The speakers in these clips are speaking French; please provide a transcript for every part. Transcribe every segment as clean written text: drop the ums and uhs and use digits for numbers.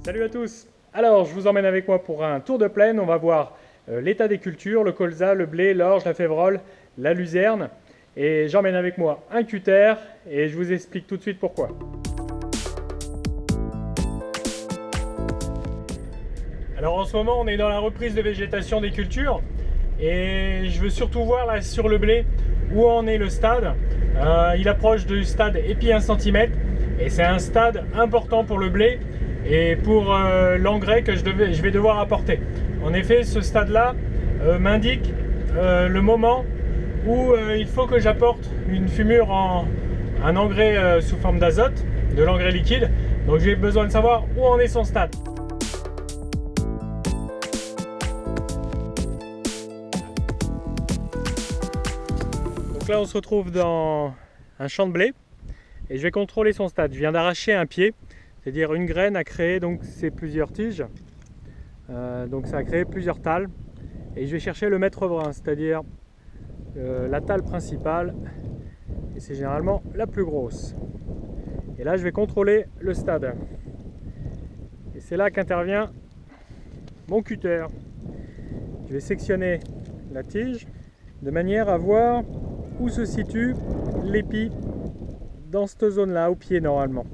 Salut à tous! Alors, je vous emmène avec moi pour un tour de plaine. On va voir l'état des cultures, le colza, le blé, l'orge, la févrole, la luzerne. Et j'emmène avec moi un cutter et je vous explique tout de suite pourquoi. Alors en ce moment, on est dans la reprise de végétation des cultures et je veux surtout voir là sur le blé où en est le stade. Il approche du stade épi 1 cm et c'est un stade important pour le blé et pour l'engrais que je vais devoir apporter. En effet, ce stade-là m'indique le moment où il faut que j'apporte une fumure un engrais sous forme d'azote, de l'engrais liquide. Donc j'ai besoin de savoir où en est son stade. Donc là on se retrouve dans un champ de blé et je vais contrôler son stade. Je viens d'arracher un pied, c'est-à-dire une graine a créé donc ces plusieurs tiges. Donc ça a créé plusieurs tales et je vais chercher le maître brun, c'est-à-dire la tale principale, et c'est généralement la plus grosse. Et là je vais contrôler le stade et c'est là qu'intervient mon cutter. Je vais sectionner la tige de manière à voir où se situe l'épi dans cette zone là au pied normalement.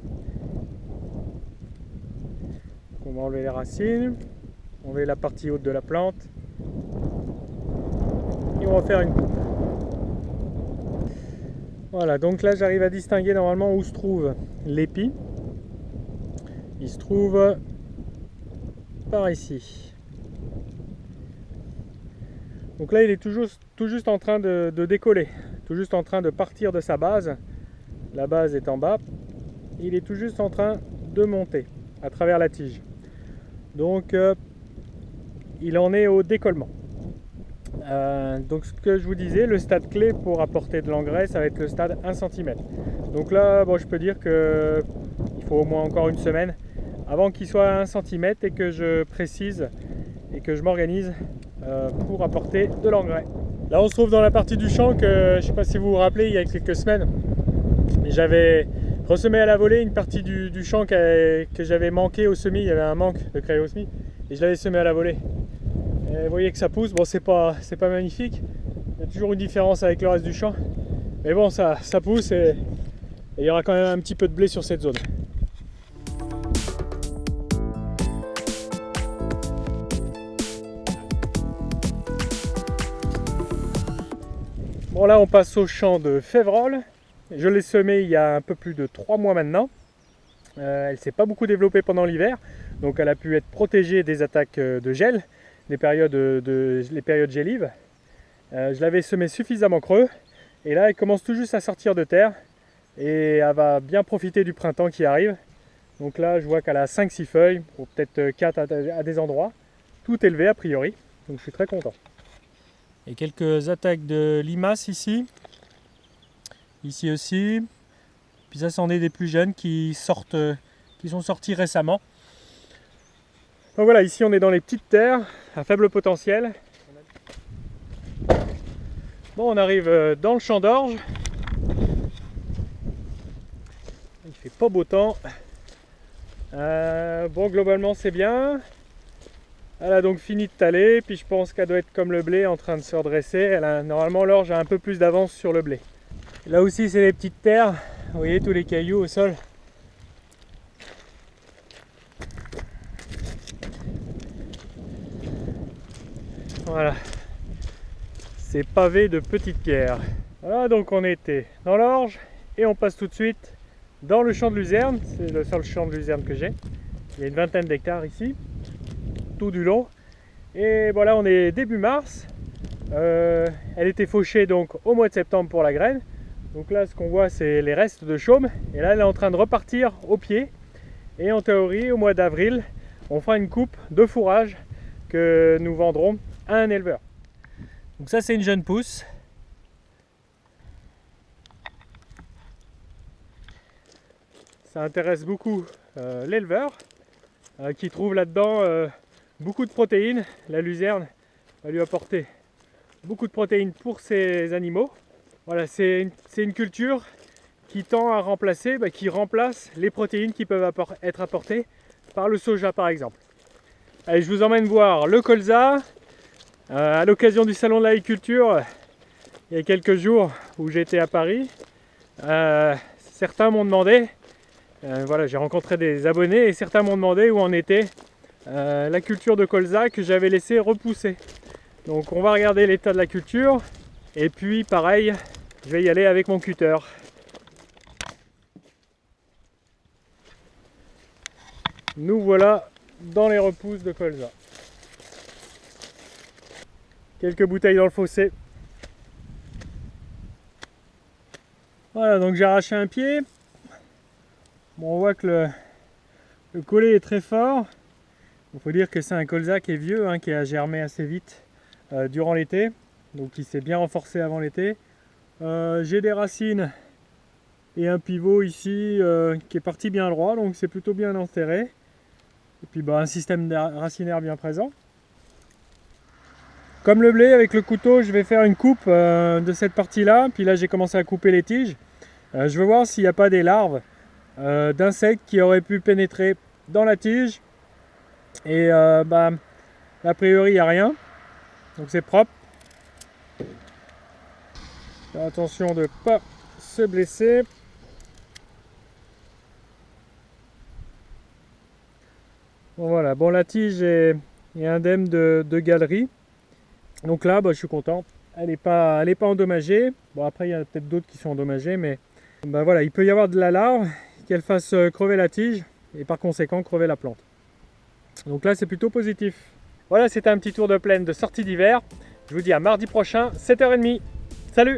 On va enlever les racines, enlever la partie haute de la plante et on va faire une coupe. Voilà, donc là j'arrive à distinguer normalement où se trouve l'épi. Il se trouve par ici. Donc là il est tout juste en train de décoller, tout juste en train de partir de sa base. La base est en bas, il est tout juste en train de monter à travers la tige. Donc il en est au décollement. Donc ce que je vous disais, le stade clé pour apporter de l'engrais, ça va être le stade 1 cm. Donc là, bon, je peux dire qu'il faut au moins encore une semaine avant qu'il soit à 1 cm et que je précise et que je m'organise pour apporter de l'engrais. Là on se trouve dans la partie du champ que je ne sais pas si vous vous rappelez, il y a quelques semaines, j'avais ressemé à la volée une partie du champ que j'avais manqué au semis. Il y avait un manque de craie au semis et je l'avais semé à la volée. Et vous voyez que ça pousse, bon c'est pas magnifique, il y a toujours une différence avec le reste du champ, mais bon ça pousse et il y aura quand même un petit peu de blé sur cette zone. Bon là on passe au champ de févrole. Je l'ai semé il y a un peu plus de 3 mois maintenant. Elle ne s'est pas beaucoup développée pendant l'hiver, donc elle a pu être protégée des attaques de gel, les périodes gélives. Je l'avais semé suffisamment creux et là elle commence tout juste à sortir de terre et elle va bien profiter du printemps qui arrive. Donc là je vois qu'elle a 5-6 feuilles, ou peut-être 4 à des endroits, tout élevé a priori, donc je suis très content. Et quelques attaques de limaces ici. Ici aussi, puis ça c'en est des plus jeunes qui sont sortis récemment. Donc voilà, ici on est dans les petites terres à faible potentiel. Bon, on arrive dans le champ d'orge. Il fait pas beau temps. Bon, globalement c'est bien. Elle a donc fini de taler, puis je pense qu'elle doit être comme le blé en train de se redresser. Normalement l'orge a un peu plus d'avance sur le blé. Là aussi c'est les petites terres, vous voyez tous les cailloux au sol. Voilà, c'est pavé de petites pierres. Voilà, donc on était dans l'orge et on passe tout de suite dans le champ de luzerne. C'est le seul champ de luzerne que j'ai. Il y a une vingtaine d'hectares ici, tout du long. Et voilà, on est début mars. Elle était fauchée donc au mois de septembre pour la graine. Donc là ce qu'on voit c'est les restes de chaume et là elle est en train de repartir au pied et en théorie au mois d'avril on fera une coupe de fourrage que nous vendrons à un éleveur. Donc ça c'est une jeune pousse. Ça intéresse beaucoup l'éleveur qui trouve là-dedans beaucoup de protéines. La luzerne va lui apporter beaucoup de protéines pour ses animaux. Voilà, c'est une culture qui tend à remplacer, qui remplace les protéines qui peuvent être apportées par le soja par exemple. Allez, je vous emmène voir le colza à l'occasion du salon de l'agriculture il y a quelques jours où j'étais à Paris. Certains m'ont demandé, voilà, j'ai rencontré des abonnés et certains m'ont demandé où en était la culture de colza que j'avais laissé repousser. Donc on va regarder l'état de la culture et puis pareil, je vais y aller avec mon cutter. Nous voilà dans les repousses de colza. Quelques bouteilles dans le fossé. Voilà, donc j'ai arraché un pied. Bon, on voit que le collet est très fort. Il faut dire que c'est un colza qui est vieux, hein, qui a germé assez vite durant l'été. Donc il s'est bien renforcé avant l'été. J'ai des racines et un pivot ici qui est parti bien droit, donc c'est plutôt bien enterré. Et puis un système racinaire bien présent. Comme le blé, avec le couteau, je vais faire une coupe de cette partie-là. Puis là, j'ai commencé à couper les tiges. Je veux voir s'il n'y a pas des larves d'insectes qui auraient pu pénétrer dans la tige. Et a priori, il n'y a rien. Donc c'est propre. Faire attention de ne pas se blesser. Bon, voilà, bon, la tige est indemne de galerie. Donc là, je suis content. Elle n'est pas endommagée. Bon, après, il y a peut-être d'autres qui sont endommagés, mais voilà, il peut y avoir de la larve, qu'elle fasse crever la tige et par conséquent crever la plante. Donc là, c'est plutôt positif. Voilà, c'était un petit tour de plaine de sortie d'hiver. Je vous dis à mardi prochain, 7h30. Salut!